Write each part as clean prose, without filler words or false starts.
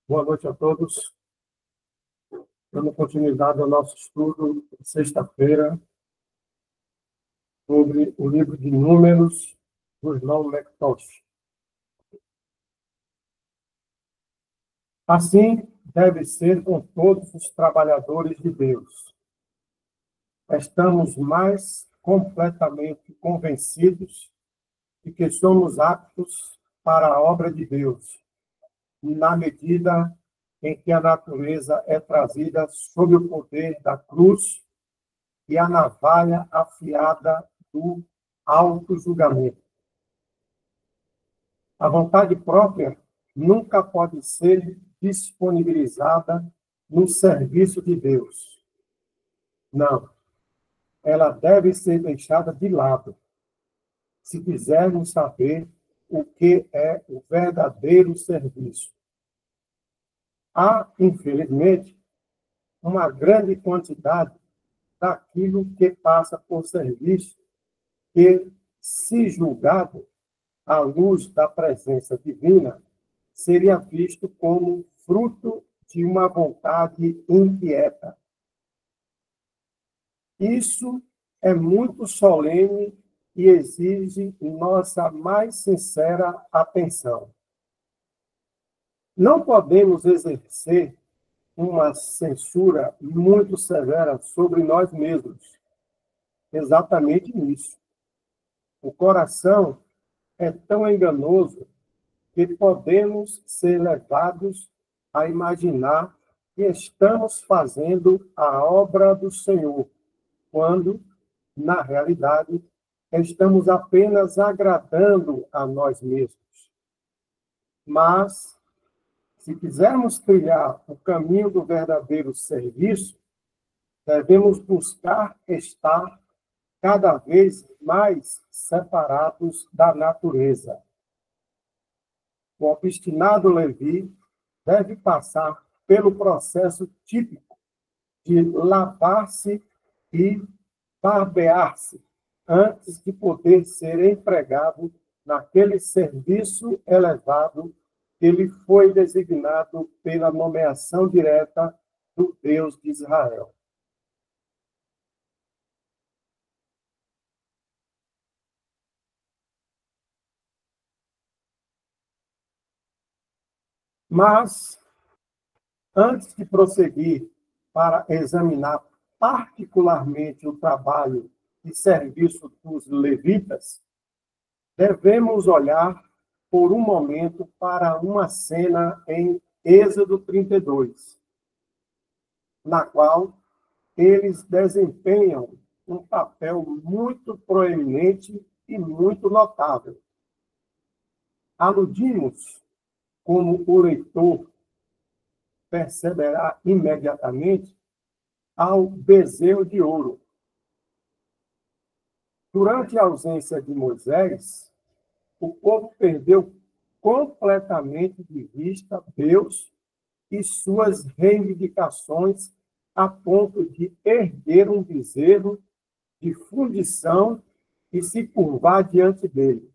Boa noite a todos. Dando continuidade ao nosso estudo de sexta-feira sobre o livro de Números do irmão McTosh. Assim deve ser com todos os trabalhadores de Deus. Estamos mais completamente convencidos de que somos aptos para a obra de Deus, na medida em que a natureza é trazida sob o poder da cruz e a navalha afiada do auto-julgamento. A vontade própria nunca pode ser disponibilizada no serviço de Deus. Não. Ela deve ser deixada de lado, se quisermos saber o que é o verdadeiro serviço. Há, infelizmente, uma grande quantidade daquilo que passa por serviço que, se julgado à luz da presença divina, seria visto como fruto de uma vontade inquieta. Isso é muito solene e exige nossa mais sincera atenção. Não podemos exercer uma censura muito severa sobre nós mesmos. Exatamente nisso. O coração é tão enganoso que podemos ser levados a imaginar que estamos fazendo a obra do Senhor, quando, na realidade, estamos apenas agradando a nós mesmos. Mas, se quisermos trilhar o caminho do verdadeiro serviço, devemos buscar estar cada vez mais separados da natureza. O obstinado Levi deve passar pelo processo típico de lavar-se e barbear-se antes de poder ser empregado naquele serviço elevado que ele foi designado pela nomeação direta do Deus de Israel. Mas, antes de prosseguir para examinar particularmente o trabalho e serviço dos levitas, devemos olhar por um momento para uma cena em Êxodo 32, na qual eles desempenham um papel muito proeminente e muito notável. Aludimos, como o leitor perceberá imediatamente, ao bezerro de ouro. Durante a ausência de Moisés, o povo perdeu completamente de vista Deus e suas reivindicações a ponto de erguer um bezerro de fundição e se curvar diante dele.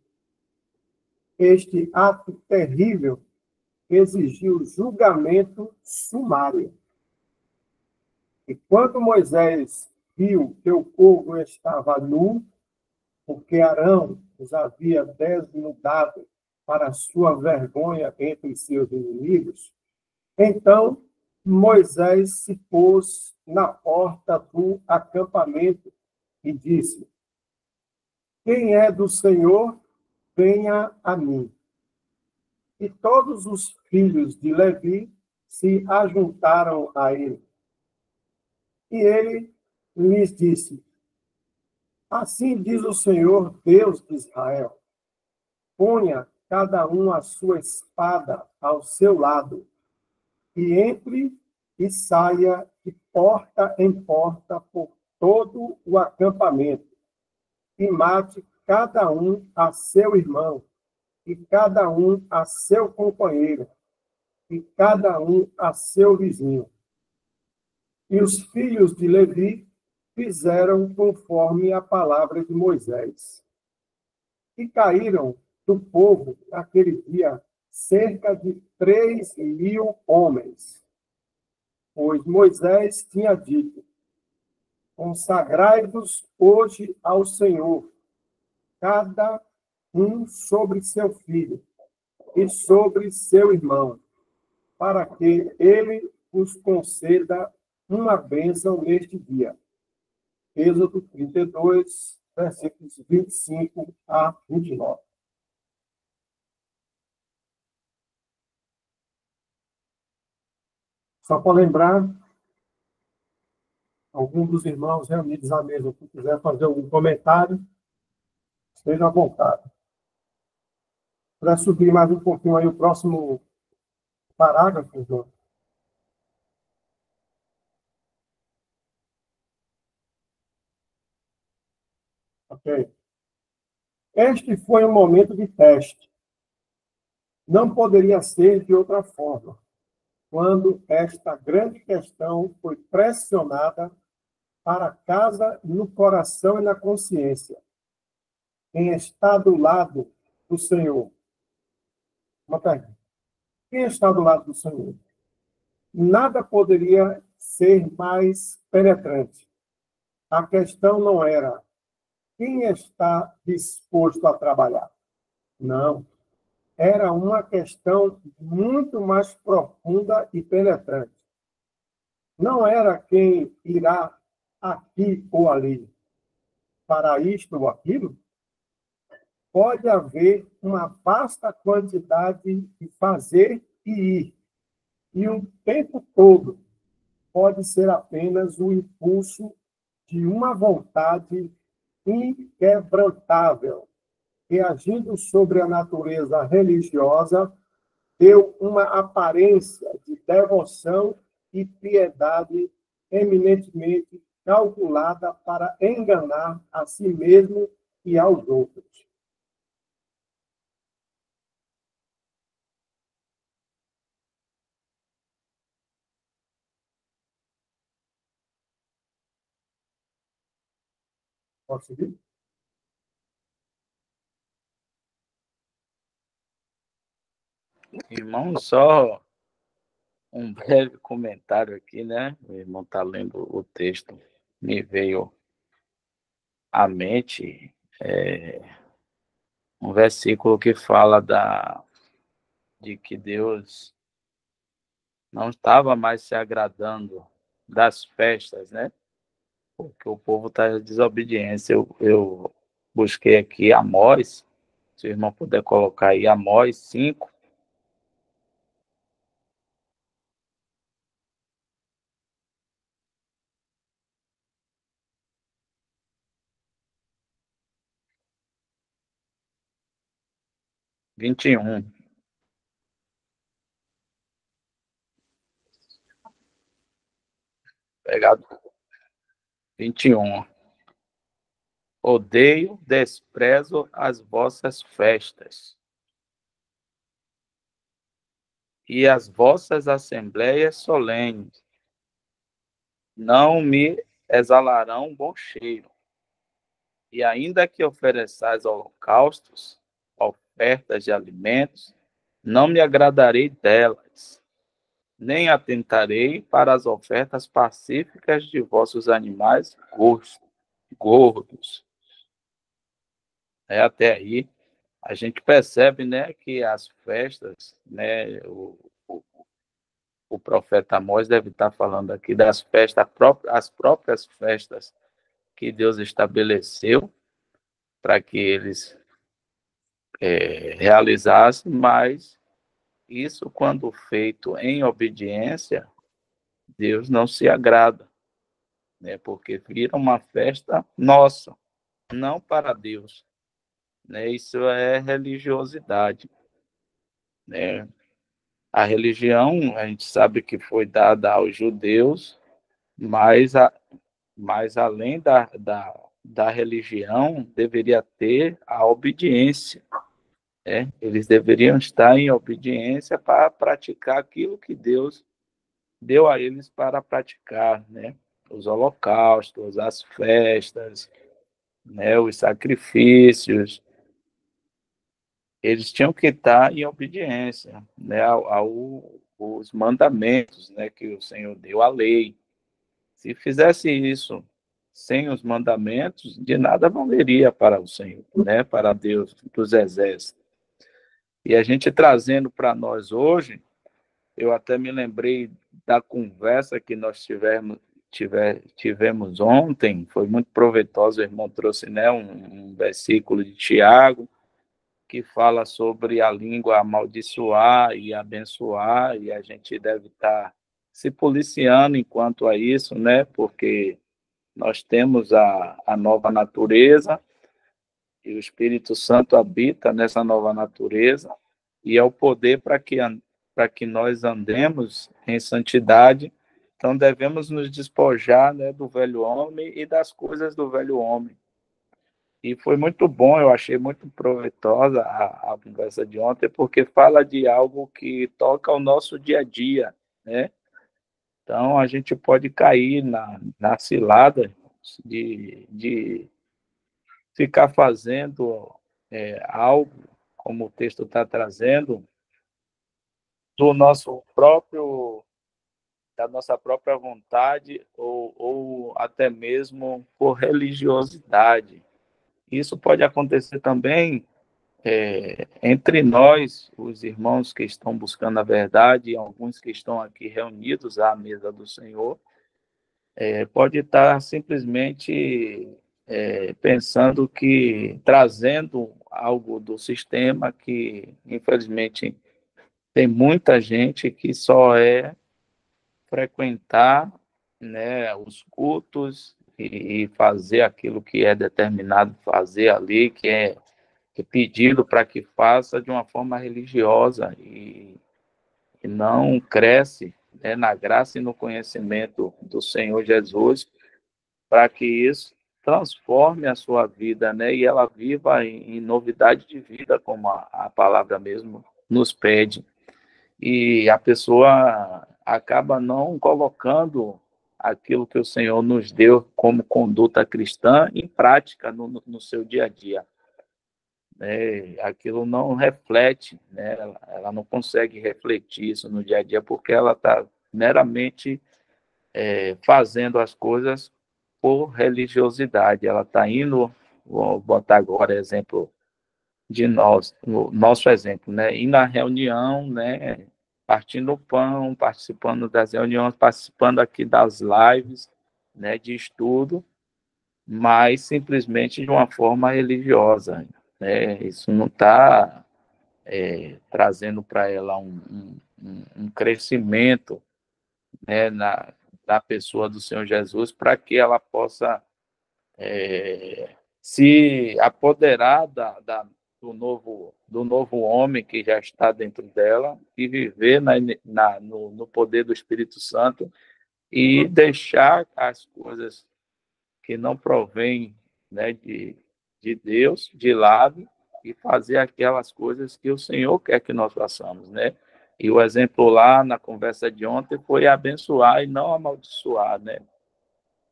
Este ato terrível exigiu julgamento sumário. E quando Moisés viu que o povo estava nu, porque Arão os havia desnudado para sua vergonha entre seus inimigos, então Moisés se pôs na porta do acampamento e disse: quem é do Senhor, venha a mim. E todos os filhos de Levi se ajuntaram a ele. E ele lhes disse: assim diz o Senhor, Deus de Israel, ponha cada um a sua espada ao seu lado, e entre e saia de porta em porta por todo o acampamento, e mate cada um a seu irmão, e cada um a seu companheiro, e cada um a seu vizinho. E os filhos de Levi fizeram conforme a palavra de Moisés. E caíram do povo, naquele dia, cerca de 3.000 homens, pois Moisés tinha dito: consagrai-vos hoje ao Senhor, cada um sobre seu filho e sobre seu irmão, para que ele vos conceda uma bênção neste dia. Êxodo 32, versículos 25 a 29. Só para lembrar, algum dos irmãos reunidos à mesa que quiser fazer algum comentário, esteja à vontade. Para subir mais um pouquinho aí o próximo parágrafo, João. Ok. Este foi um momento de teste. Não poderia ser de outra forma, quando esta grande questão foi pressionada para casa, no coração e na consciência. Quem está do lado do Senhor? Uma pergunta. Quem está do lado do Senhor? Nada poderia ser mais penetrante. A questão não era quem está disposto a trabalhar. Não. Era uma questão muito mais profunda e penetrante. Não era quem irá aqui ou ali para isto ou aquilo. Pode haver uma vasta quantidade de fazer e ir. E o tempo todo pode ser apenas o impulso de uma vontade inquebrantável, que, agindo sobre a natureza religiosa, deu uma aparência de devoção e piedade eminentemente calculada para enganar a si mesmo e aos outros. Pode seguir? Irmão, só um breve comentário aqui, né? O irmão está lendo o texto, me veio à mente um versículo que fala de que Deus não estava mais se agradando das festas, né? Porque o povo está em desobediência. Eu busquei aqui Amós, se o irmão puder colocar aí Amós 5, 21. Pegado 21. Odeio, desprezo as vossas festas e as vossas assembleias solenes. Não me exalarão bom cheiro. E ainda que ofereçais holocaustos, ofertas de alimentos, não me agradarei delas, nem atentarei para as ofertas pacíficas de vossos animais gordos. Até aí, a gente percebe, né, que as festas, né, o profeta Amós deve estar falando aqui das festas, as próprias festas que Deus estabeleceu para que eles realizassem, mas isso, quando feito em obediência, Deus não se agrada, né, porque vira uma festa nossa, não para Deus. Né, isso é religiosidade. Né? A religião, a gente sabe que foi dada aos judeus, mas, mas além da religião, deveria ter a obediência. Né? Eles deveriam estar em obediência para praticar aquilo que Deus deu a eles para praticar, né? Os holocaustos, as festas, né? Os sacrifícios. eles tinham que estar em obediência, né, aos mandamentos, né, que o Senhor deu, a lei. Se fizesse isso sem os mandamentos, de nada valeria para o Senhor, né, para Deus dos exércitos. E a gente trazendo para nós hoje, eu até me lembrei da conversa que nós tivemos ontem, foi muito proveitosa, o irmão trouxe, né, um versículo de Tiago, que fala sobre a língua amaldiçoar e abençoar, e a gente deve estar se policiando enquanto a isso, né, porque nós temos a nova natureza, e o Espírito Santo habita nessa nova natureza, e é o poder para que nós andemos em santidade. Então, devemos nos despojar, né, do velho homem e das coisas do velho homem. E foi muito bom, eu achei muito proveitosa a conversa de ontem, porque fala de algo que toca o nosso dia a dia, né? Então, a gente pode cair na cilada de ficar fazendo algo, como o texto está trazendo, do nosso próprio, da nossa própria vontade ou até mesmo por religiosidade. Isso pode acontecer também entre nós, os irmãos que estão buscando a verdade, e alguns que estão aqui reunidos à mesa do Senhor, pode estar simplesmente pensando que, trazendo algo do sistema que, infelizmente, tem muita gente que só frequentar, né, os cultos e fazer aquilo que é determinado fazer ali, que é pedido para que faça de uma forma religiosa e não cresce, né, na graça e no conhecimento do Senhor Jesus, para que isso transforme a sua vida, né, e ela viva em novidade de vida, como a palavra mesmo nos pede. E a pessoa acaba não colocando aquilo que o Senhor nos deu como conduta cristã em prática no seu dia a dia. Aquilo não reflete, né? Ela não consegue refletir isso no dia a dia porque ela está meramente fazendo as coisas por religiosidade. Ela está indo, vou botar agora exemplo de nós, o nosso exemplo, né? Ir na reunião, né? Partindo o pão, participando das reuniões, participando aqui das lives, né? De estudo, mas simplesmente de uma forma religiosa, né? Isso não está trazendo para ela um crescimento, né, na pessoa do Senhor Jesus, para que ela possa se apoderar do novo homem que já está dentro dela e viver no poder do Espírito Santo e deixar as coisas que não provém, né, de Deus de lado e fazer aquelas coisas que o Senhor quer que nós façamos, né? E o exemplo lá na conversa de ontem foi abençoar e não amaldiçoar, né?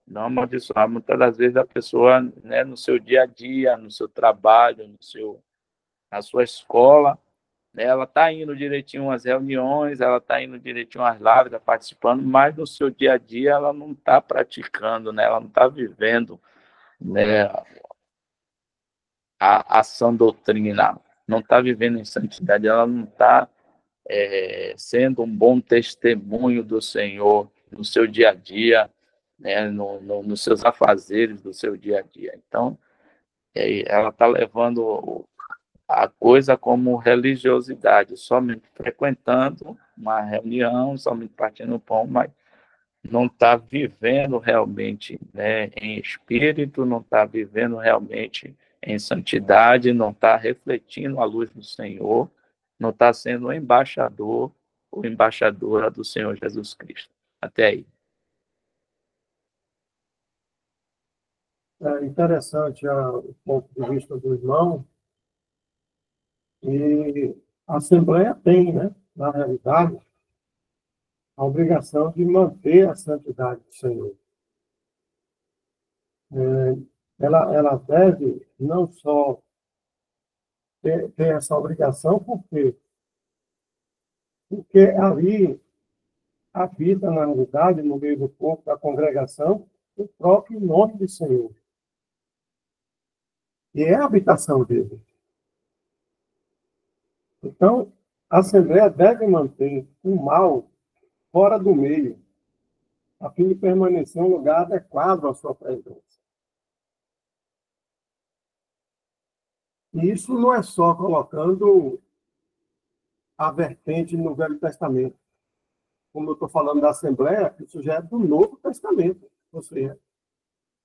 Não amaldiçoar. Muitas das vezes a pessoa, né, no seu dia a dia, no seu trabalho, na sua escola, né, ela está indo direitinho às reuniões, ela está indo direitinho às lives, está participando, mas no seu dia a dia ela não está praticando, né? Ela não está vivendo, né, a sã doutrina, não está vivendo em santidade, ela não está sendo um bom testemunho do Senhor no seu dia a dia, né, nos seus afazeres do seu dia a dia. Então, ela está levando a coisa como religiosidade, somente frequentando uma reunião, somente partindo o pão, mas não está vivendo realmente, né, em espírito, não está vivendo realmente em santidade, não está refletindo a luz do Senhor, não está sendo o embaixador ou embaixadora do Senhor Jesus Cristo. Até aí. É interessante o ponto de vista do irmão, e a Assembleia tem, né, na realidade, a obrigação de manter a santidade do Senhor. Ela deve não só ter essa obrigação, por quê? Porque ali habita na unidade, no meio do corpo da congregação, o próprio nome do Senhor. E é a habitação dele. Então, a Assembleia deve manter o mal fora do meio, a fim de permanecer em um lugar adequado à sua presença. E isso não é só colocando a vertente no Velho Testamento. Como eu estou falando da Assembleia, isso já é do Novo Testamento. Ou seja,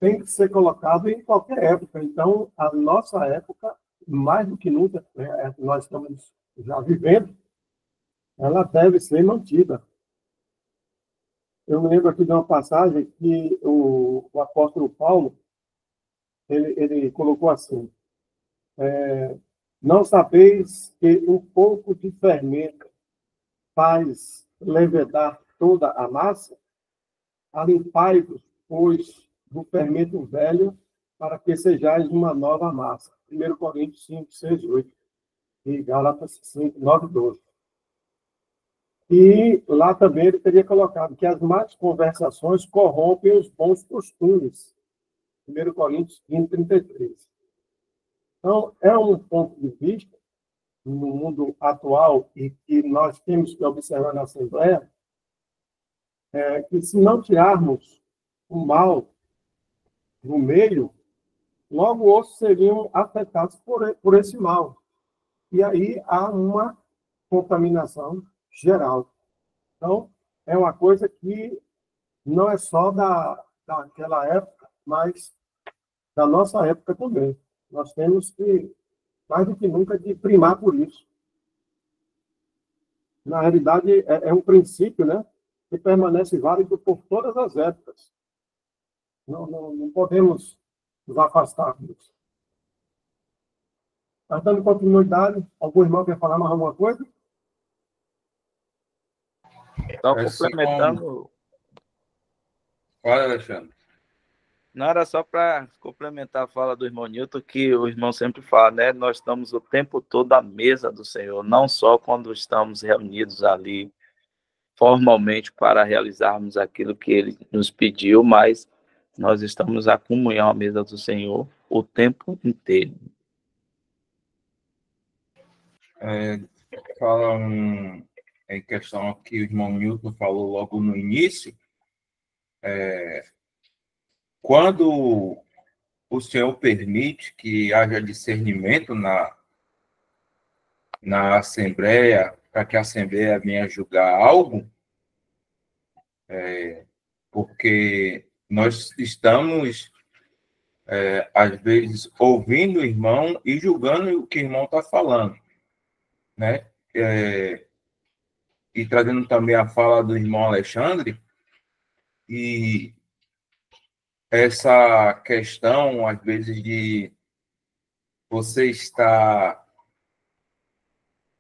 tem que ser colocado em qualquer época. Então, a nossa época, mais do que nunca, né, nós estamos já vivendo, ela deve ser mantida. Eu me lembro aqui de uma passagem que o apóstolo Paulo, ele colocou assim, não sabeis que um pouco de fermento faz levedar toda a massa? Alimpai-vos, pois, do fermento velho, para que sejais uma nova massa. 1 Coríntios 5, 6, 8. E Gálatas 5, 9, 12. E lá também ele teria colocado que as más conversações corrompem os bons costumes. 1 Coríntios 15, 33. Então, é um ponto de vista, no mundo atual, e que nós temos que observar na Assembleia, que se não tirarmos o mal do meio, logo outros seriam afetados por esse mal. E aí há uma contaminação geral. Então, é uma coisa que não é só daquela época, mas da nossa época também. Nós temos que, mais do que nunca, de primar por isso. Na realidade, é um princípio, né, que permanece válido por todas as épocas. Não podemos nos afastar disso. Mas, dando continuidade, algum irmão quer falar mais alguma coisa? Só complementando. Fala, Alexandre. Não era só para complementar a fala do irmão Newton, que o irmão sempre fala, né? Nós estamos o tempo todo à mesa do Senhor, não só quando estamos reunidos ali formalmente para realizarmos aquilo que Ele nos pediu, mas nós estamos à comunhão à mesa do Senhor o tempo inteiro. Fala em questão que o irmão Newton falou logo no início, quando o Senhor permite que haja discernimento na Assembleia, para que a Assembleia venha julgar algo, porque nós estamos, às vezes, ouvindo o irmão e julgando o que o irmão está falando, né? E trazendo também a fala do irmão Alexandre, e essa questão, às vezes, de você estar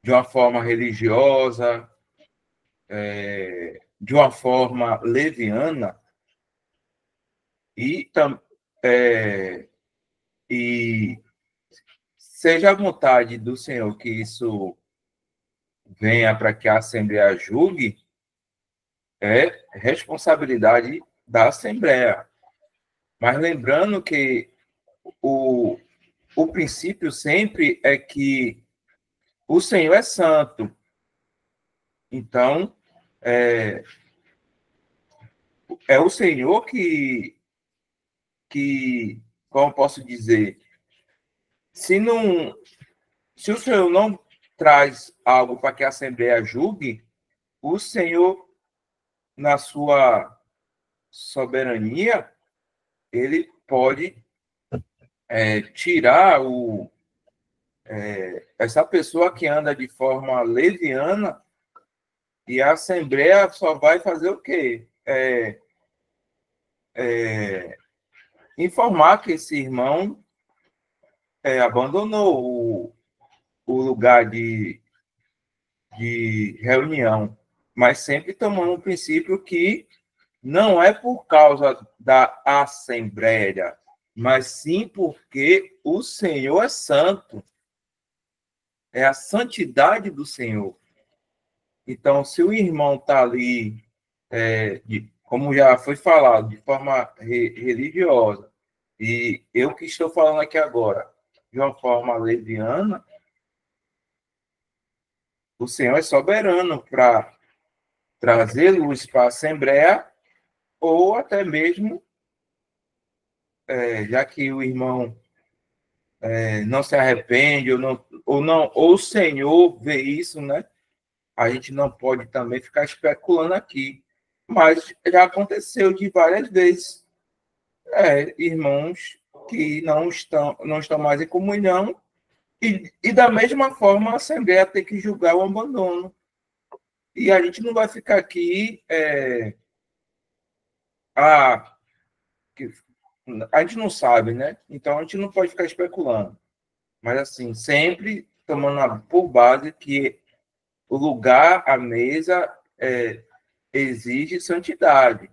de uma forma religiosa, de uma forma leviana, e seja a vontade do Senhor que isso venha para que a Assembleia julgue, é responsabilidade da Assembleia. Mas lembrando que o princípio sempre é que o Senhor é santo. Então, é o Senhor que, como posso dizer, se o Senhor não traz algo para que a Assembleia julgue, o Senhor, na sua soberania, ele pode tirar essa pessoa que anda de forma leviana, e a Assembleia só vai fazer o quê? Informar que esse irmão abandonou o lugar de reunião, mas sempre tomando o princípio que não é por causa da Assembleia, mas sim porque o Senhor é santo. é a santidade do Senhor. Então, se o irmão está ali, como já foi falado, de forma religiosa, e eu que estou falando aqui agora, de uma forma leviana, o Senhor é soberano para trazer luz para a Assembleia, ou até mesmo, já que o irmão não se arrepende, ou o Senhor vê isso, né? A gente não pode também ficar especulando aqui. Mas já aconteceu de várias vezes. Irmãos que não estão mais em comunhão, e da mesma forma a Assembleia tem que julgar o abandono. E a gente não vai ficar aqui. A gente não sabe, né? Então a gente não pode ficar especulando. Mas, assim, sempre tomando por base que o lugar, a mesa, exige santidade.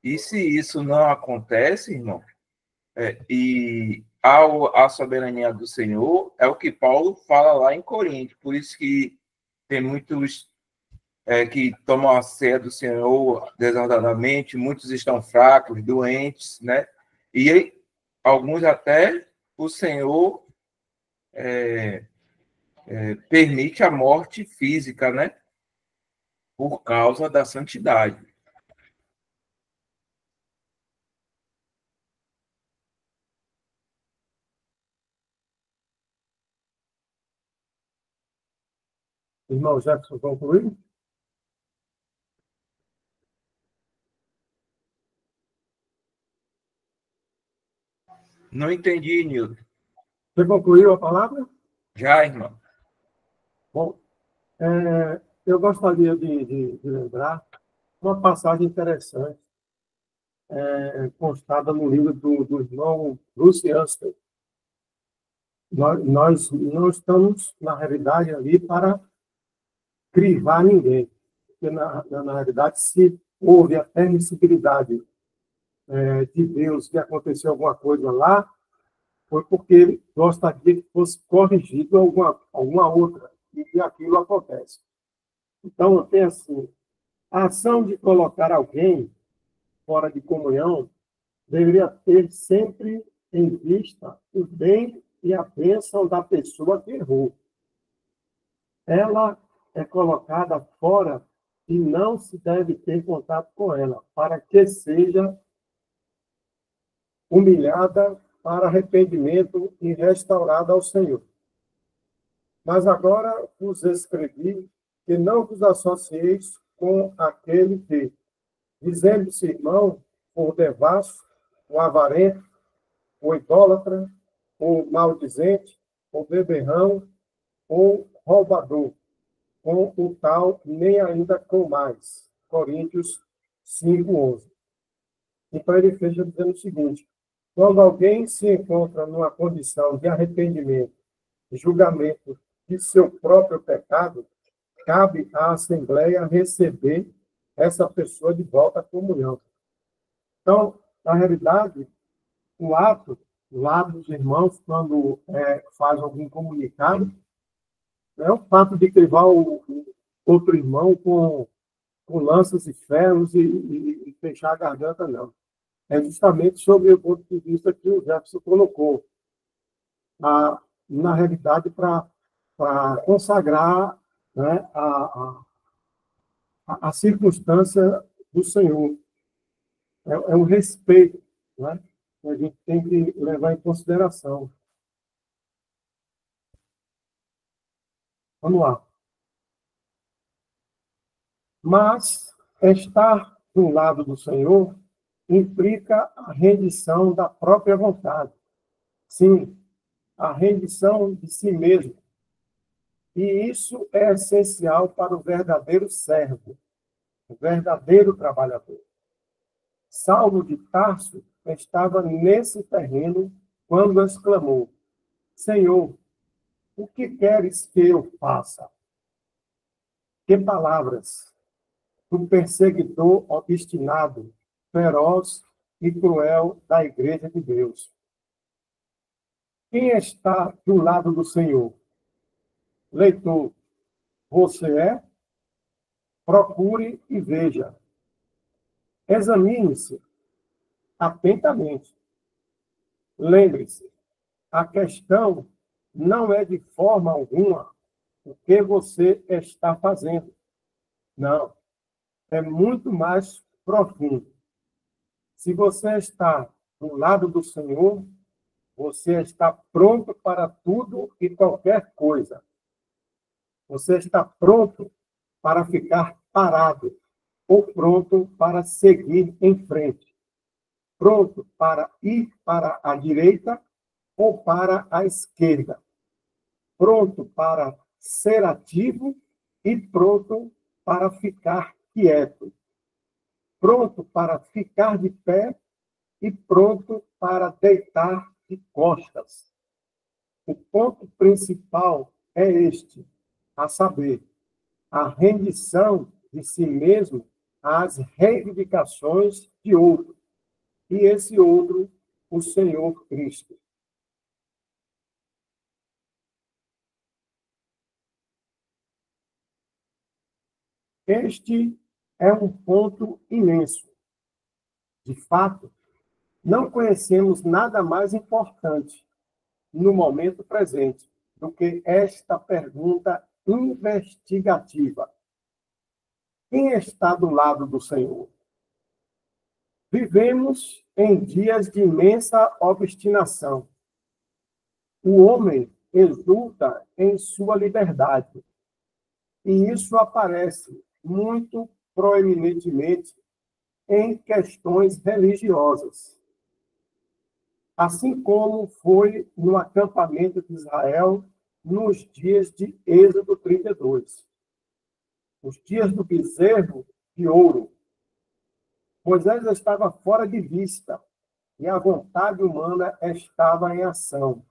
E se isso não acontece, irmão, e a soberania do Senhor, é o que Paulo fala lá em Coríntios. Por isso que tem muitos que tomam a ceia do Senhor desordenadamente, muitos estão fracos, doentes, né? E alguns até o Senhor permite a morte física, né? Por causa da santidade. Irmão Jefferson, concluiu? Não entendi, Nildo. Você concluiu a palavra? Já, irmão. Bom, eu gostaria de lembrar uma passagem interessante, constada no livro do irmão Bruce Anstey. Nós não estamos, na realidade, ali para crivar ninguém, porque, na realidade, se houve a permissibilidade de Deus que aconteceu alguma coisa lá, foi porque ele gostaria que fosse corrigido alguma outra, e aquilo acontece. Então, tem assim, a ação de colocar alguém fora de comunhão deveria ter sempre em vista o bem e a bênção da pessoa que errou. Ela é colocada fora e não se deve ter contato com ela, para que seja humilhada para arrependimento e restaurada ao Senhor. Mas agora vos escrevi que não vos associeis com aquele que, dizendo-se irmão, ou devasso, ou avarento, ou idólatra, ou maldizente, ou beberrão, ou roubador, com o tal, nem ainda com mais. Coríntios 5:11. Então ele fecha dizendo o seguinte: quando alguém se encontra numa condição de arrependimento e julgamento de seu próprio pecado, cabe à Assembleia receber essa pessoa de volta à comunhão. Então, na realidade, o ato lá dos irmãos, quando faz algum comunicado, não é o fato de crivar o outro irmão com lanças e ferros e fechar a garganta, não. É justamente sobre o ponto de vista que o Jefferson colocou. Na realidade, para consagrar, né, a circunstância do Senhor. É um respeito, né, que a gente tem que levar em consideração. Vamos lá. Mas estar do lado do Senhor implica a rendição da própria vontade. Sim, a rendição de si mesmo. E isso é essencial para o verdadeiro servo, o verdadeiro trabalhador. Saulo de Tarso estava nesse terreno quando exclamou: Senhor, o que queres que eu faça? Que palavras do perseguidor obstinado, feroz e cruel da Igreja de Deus. Quem está do lado do Senhor? leitor você é, procure e veja. Examine-se atentamente. Lembre-se, a questão não é de forma alguma o que você está fazendo. Não, é muito mais profundo. Se você está do lado do Senhor, você está pronto para tudo e qualquer coisa. Você está pronto para ficar parado ou pronto para seguir em frente. Pronto para ir para a direita ou para a esquerda. Pronto para ser ativo e pronto para ficar quieto. Pronto para ficar de pé e pronto para deitar de costas. O ponto principal é este, a saber, a rendição de si mesmo às reivindicações de outro. E esse outro, o Senhor Cristo. Este é um ponto imenso. De fato, não conhecemos nada mais importante no momento presente do que esta pergunta investigativa. Quem está do lado do Senhor? Vivemos em dias de imensa obstinação. O homem exulta em sua liberdade. E isso aparece muito proeminentemente em questões religiosas. Assim como foi no acampamento de Israel nos dias de Êxodo 32. Os dias do bezerro de ouro. Moisés estava fora de vista e a vontade humana estava em ação.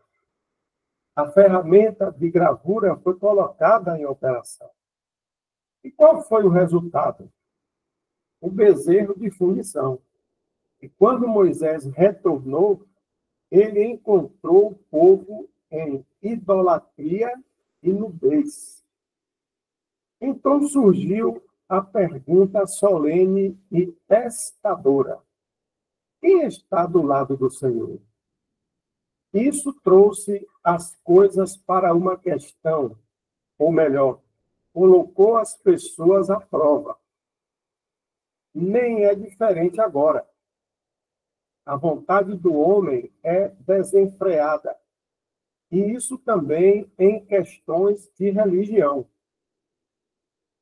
A ferramenta de gravura foi colocada em operação. E qual foi o resultado? O bezerro de fundição. E quando Moisés retornou, ele encontrou o povo em idolatria e nudez. Então surgiu a pergunta solene e testadora: quem está do lado do Senhor? Isso trouxe as coisas para uma questão, ou melhor, colocou as pessoas à prova. Nem é diferente agora. A vontade do homem é desenfreada. E isso também em questões de religião.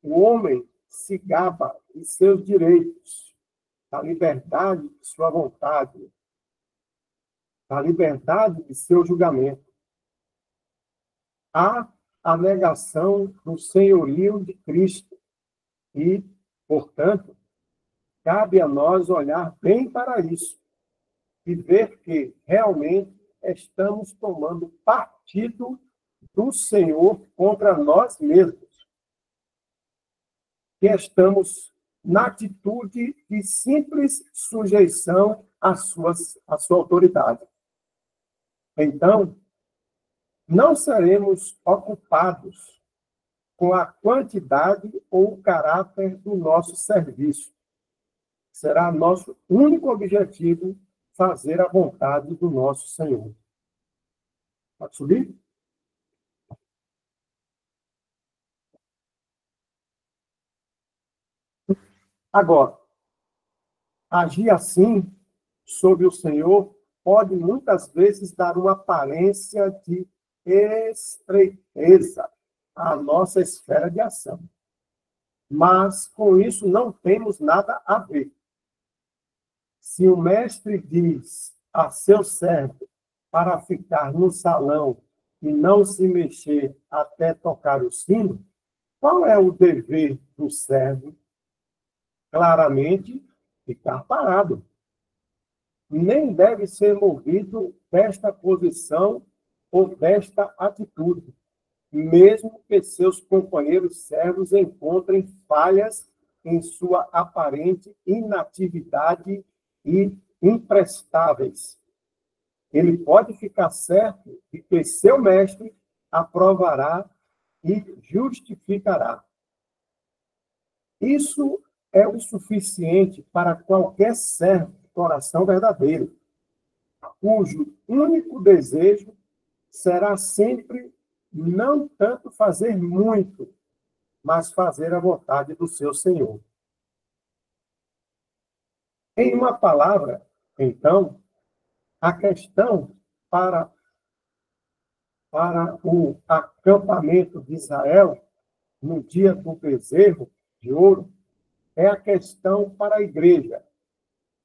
O homem se gaba de seus direitos, da liberdade de sua vontade, da liberdade de seu julgamento. Há a negação do senhorio de Cristo e, portanto, cabe a nós olhar bem para isso e ver que realmente estamos tomando partido do Senhor contra nós mesmos. Que estamos na atitude de simples sujeição à sua autoridade. Então, não seremos ocupados com a quantidade ou o caráter do nosso serviço. Será nosso único objetivo fazer a vontade do nosso Senhor. Pode subir? Agora, agir assim sobre o Senhor pode muitas vezes dar uma aparência de estreiteza à nossa esfera de ação. Mas com isso não temos nada a ver. Se o mestre diz a seu servo para ficar no salão e não se mexer até tocar o sino, qual é o dever do servo? Claramente, ficar parado. Nem deve ser movido desta posição ou desta atitude, mesmo que seus companheiros servos encontrem falhas em sua aparente inatividade e imprestáveis. Ele pode ficar certo de que seu mestre aprovará e justificará. Isso é o suficiente para qualquer servo de coração verdadeiro, cujo único desejo será sempre não tanto fazer muito, mas fazer a vontade do seu Senhor. Em uma palavra, então, a questão para o acampamento de Israel, no dia do bezerro de ouro, é a questão para a igreja,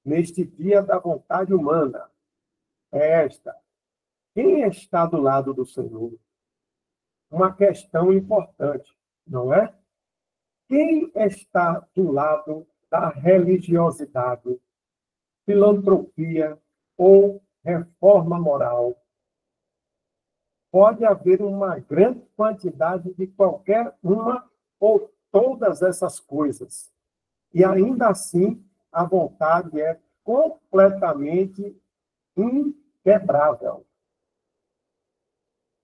neste dia da vontade humana. É esta: quem está do lado do Senhor? Uma questão importante, não é? Quem está do lado da religiosidade, filantropia ou reforma moral? Pode haver uma grande quantidade de qualquer uma ou todas essas coisas. E ainda assim, a vontade é completamente inquebrável.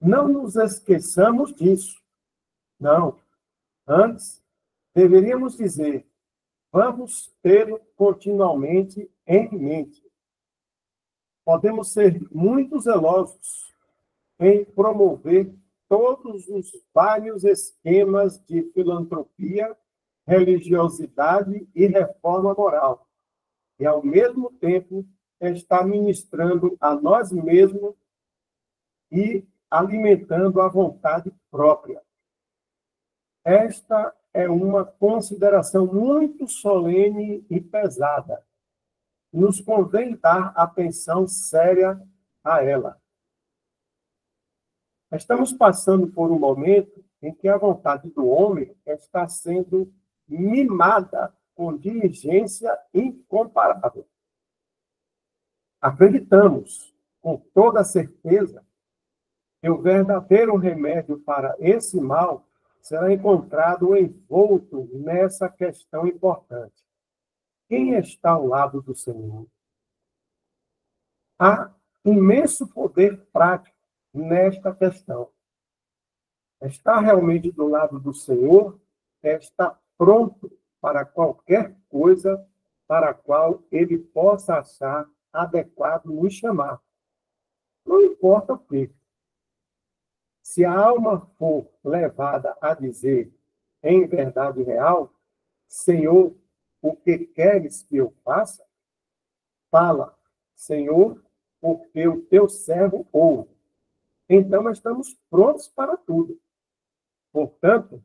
Não nos esqueçamos disso. Não. Antes, deveríamos dizer, vamos tê-lo continuamente em mente. Podemos ser muito zelosos em promover todos os vários esquemas de filantropia, religiosidade e reforma moral, e, ao mesmo tempo, estar ministrando a nós mesmos e alimentando a vontade própria. Esta é uma consideração muito solene e pesada. Nos convém dar atenção séria a ela. Estamos passando por um momento em que a vontade do homem está sendo mimada com diligência incomparável. Acreditamos, com toda certeza, que o verdadeiro remédio para esse mal será encontrado envolto nessa questão importante. Quem está ao lado do Senhor? Há imenso poder prático nesta questão. Estar realmente do lado do Senhor é estar pronto para qualquer coisa para a qual Ele possa achar adequado nos chamar. Não importa o quê. Se a alma for levada a dizer, em verdade real, Senhor, o que queres que eu faça? Fala, Senhor, porque o teu servo ouve. Então, estamos prontos para tudo. Portanto,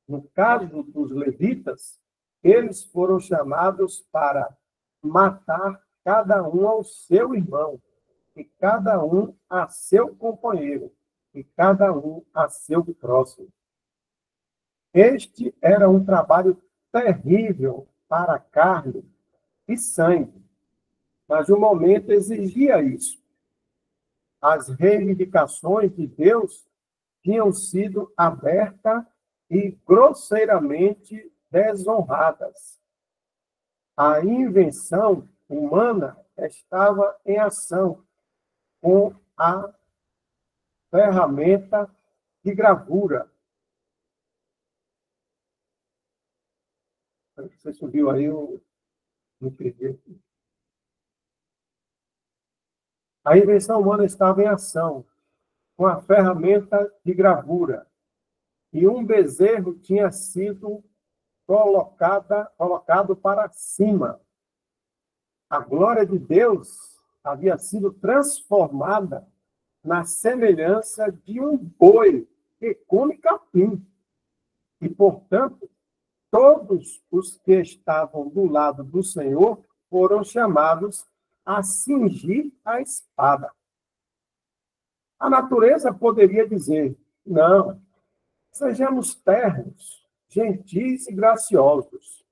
no caso dos levitas, eles foram chamados para matar cada um ao seu irmão, e cada um a seu companheiro, e cada um a seu próximo. Este era um trabalho terrível para carne e sangue, mas o momento exigia isso. As reivindicações de Deus tinham sido abertas e grosseiramente desonradas. A invenção humana estava em ação com a ferramenta de gravura. Você subiu aí, eu me perdi aqui. A invenção humana estava em ação com a ferramenta de gravura. E um bezerro tinha sido colocado para cima. A glória de Deus havia sido transformada na semelhança de um boi que come capim. E, portanto, todos os que estavam do lado do Senhor foram chamados a cingir a espada. A natureza poderia dizer, não, sejamos ternos, gentis e graciosos.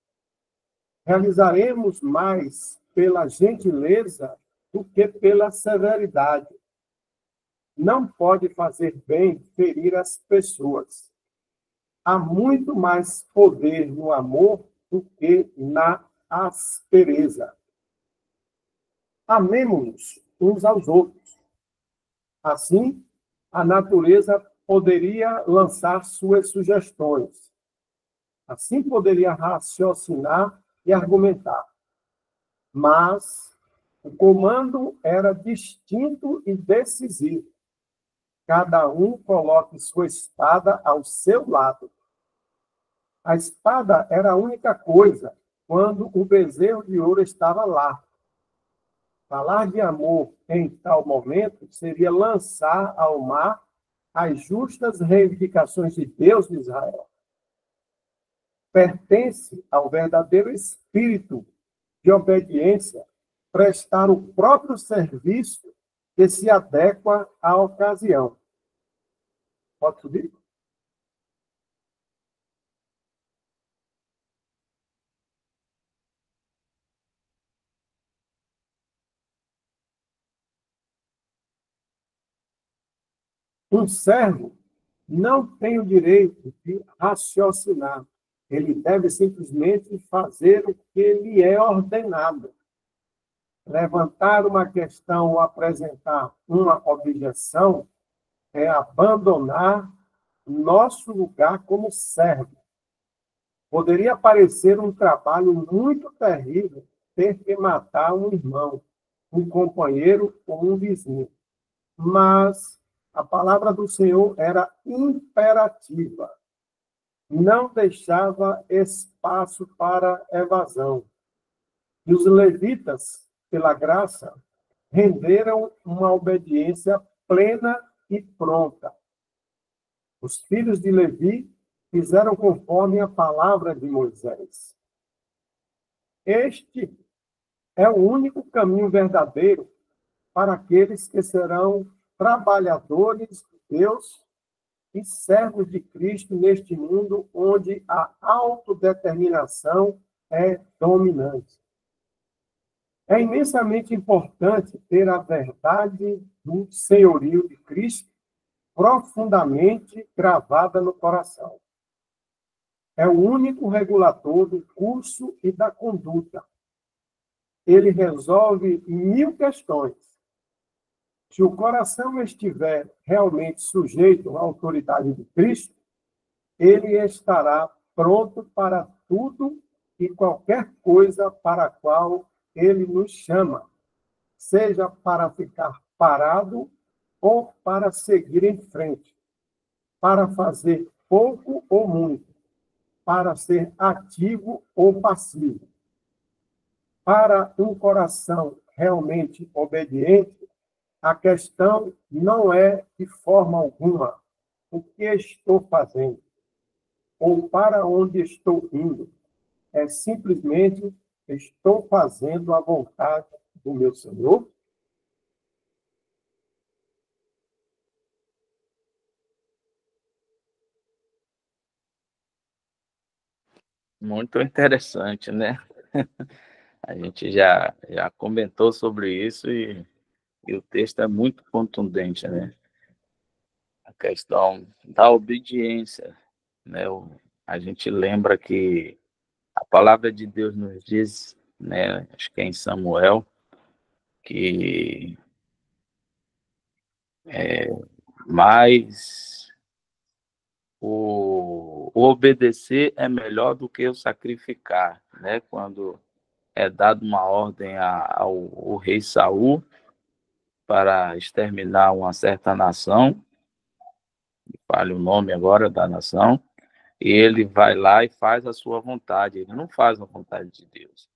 Realizaremos mais pela gentileza do que pela severidade. Não pode fazer bem ferir as pessoas. Há muito mais poder no amor do que na aspereza. Amemo-nos uns aos outros. Assim, a natureza poderia lançar suas sugestões. Assim poderia raciocinar e argumentar. Mas o comando era distinto e decisivo. Cada um coloque sua espada ao seu lado. A espada era a única coisa quando o bezerro de ouro estava lá. Falar de amor em tal momento seria lançar ao mar as justas reivindicações de Deus de Israel. Pertence ao verdadeiro espírito de obediência prestar o próprio serviço que se adequa à ocasião. Pode subir? Um servo não tem o direito de raciocinar. Ele deve simplesmente fazer o que lhe é ordenado. Levantar uma questão ou apresentar uma objeção é abandonar nosso lugar como servo. Poderia parecer um trabalho muito terrível ter que matar um irmão, um companheiro ou um vizinho. Mas a palavra do Senhor era imperativa. Não deixava espaço para evasão. E os levitas, pela graça, renderam uma obediência plena e pronta. Os filhos de Levi fizeram conforme a palavra de Moisés. Este é o único caminho verdadeiro para aqueles que serão trabalhadores de Deus e servos de Cristo neste mundo onde a autodeterminação é dominante. É imensamente importante ter a verdade do senhorio de Cristo profundamente gravada no coração. É o único regulador do curso e da conduta. Ele resolve 1000 questões. Se o coração estiver realmente sujeito à autoridade de Cristo, ele estará pronto para tudo e qualquer coisa para a qual ele nos chama, seja para ficar parado ou para seguir em frente, para fazer pouco ou muito, para ser ativo ou passivo. Para um coração realmente obediente, a questão não é, de forma alguma, o que estou fazendo ou para onde estou indo. É simplesmente, estou fazendo a vontade do meu Senhor? Muito interessante, né? A gente já comentou sobre isso e o texto é muito contundente, né? A questão da obediência, né? A gente lembra que a palavra de Deus nos diz, né? Acho que é em Samuel, que mais o obedecer é melhor do que o sacrificar, né? Quando é dada uma ordem ao rei Saul para exterminar uma certa nação, fale o nome agora da nação, e ele vai lá e faz a sua vontade, ele não faz a vontade de Deus.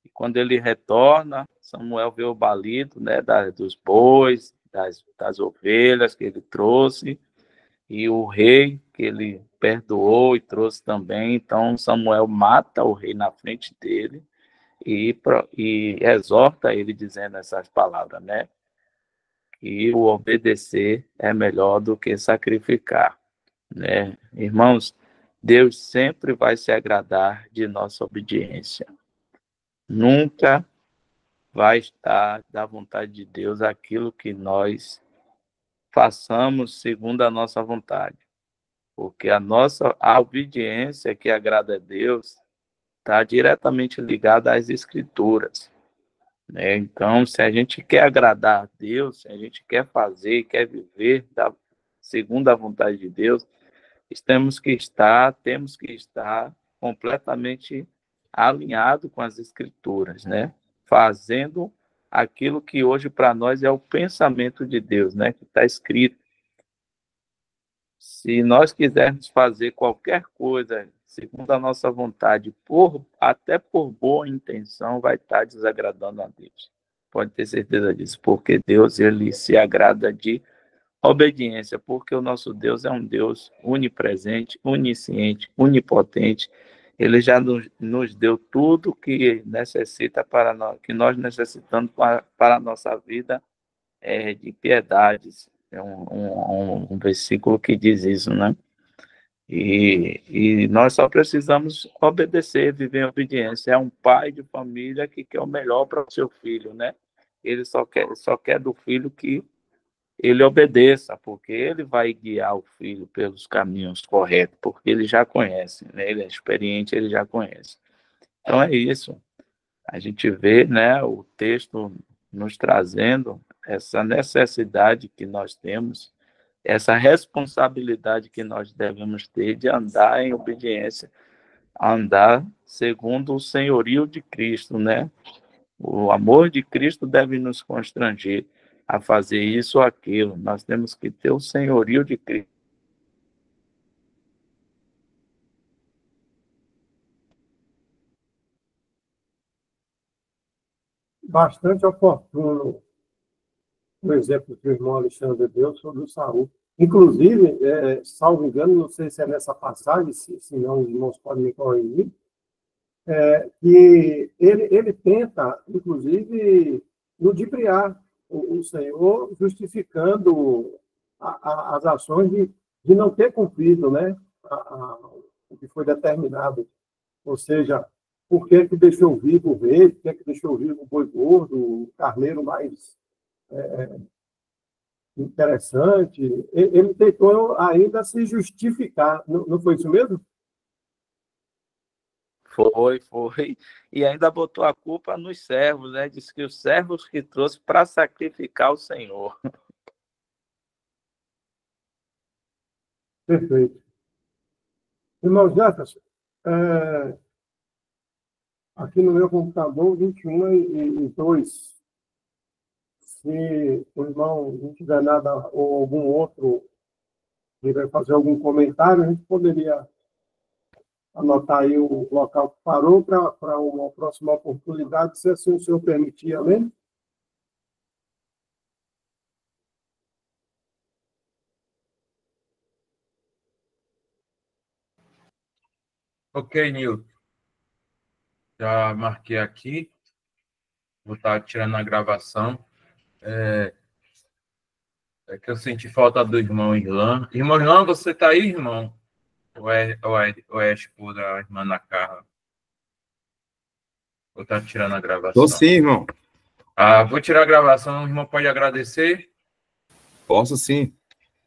E quando ele retorna, Samuel vê o balido, né, dos bois, das ovelhas que ele trouxe, e o rei que ele perdoou e trouxe também. Então Samuel mata o rei na frente dele e exorta ele dizendo essas palavras, né? Que o obedecer é melhor do que sacrificar, né? Irmãos, Deus sempre vai se agradar de nossa obediência. Nunca vai estar da vontade de Deus aquilo que nós façamos segundo a nossa vontade. Porque a obediência que agrada a Deus está diretamente ligada às Escrituras, né? Então, se a gente quer agradar a Deus, se a gente quer fazer, quer viver segundo a vontade de Deus, temos que estar completamente alinhado com as Escrituras, né? Fazendo aquilo que hoje para nós é o pensamento de Deus, né? Que está escrito. Se nós quisermos fazer qualquer coisa segundo a nossa vontade, até por boa intenção, vai estar desagradando a Deus. Pode ter certeza disso, porque Deus, ele se agrada de obediência, porque o nosso Deus é um Deus onipresente, onisciente, onipotente. Ele já nos deu tudo que necessita para nós, que nós necessitamos para a nossa vida de piedades. É um versículo que diz isso, né? E nós só precisamos obedecer, viver em obediência. É um pai de família que quer o melhor para o seu filho, né? Ele só quer do filho que ele obedeça, porque ele vai guiar o filho pelos caminhos corretos, porque ele já conhece, né? Ele é experiente, ele já conhece. Então é isso. A gente vê, né, o texto nos trazendo essa necessidade que nós temos, essa responsabilidade que nós devemos ter de andar em obediência, andar segundo o senhorio de Cristo, né? O amor de Cristo deve nos constranger a fazer isso ou aquilo. Nós temos que ter o senhorio de Cristo. Bastante oportuno o exemplo que o irmão Alexandre deu sobre o Saul. Inclusive, salvo engano, não sei se é nessa passagem, se não, os irmãos podem me corrigir, que ele tenta, inclusive, ludibriar o Senhor, justificando as ações de não ter cumprido, né, o que foi determinado. Ou seja, por que deixou vivo o rei, por que deixou vivo o boi gordo, o carneiro mais interessante. Ele tentou ainda se justificar. Não foi isso mesmo? Foi. E ainda botou a culpa nos servos, né? Disse que os servos que trouxe para sacrificar o Senhor. Perfeito. Irmão Jefferson, aqui no meu computador, 21:02. Se o irmão não tiver nada ou algum outro que vai fazer algum comentário, a gente poderia anotar aí o local que parou para uma próxima oportunidade, se assim o senhor permitir, amém? Ok, Nilton. Já marquei aqui. Vou estar tirando a gravação. É que eu senti falta do irmão Irlan. Irmão Irlan, você está aí, irmão? Ou é a esposa, a irmã Ana Carla? Vou estar tirando a gravação. Tô sim, irmão. Vou tirar a gravação. O irmão pode agradecer? Posso sim.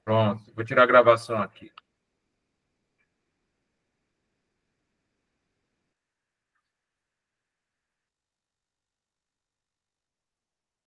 Pronto. Vou tirar a gravação aqui.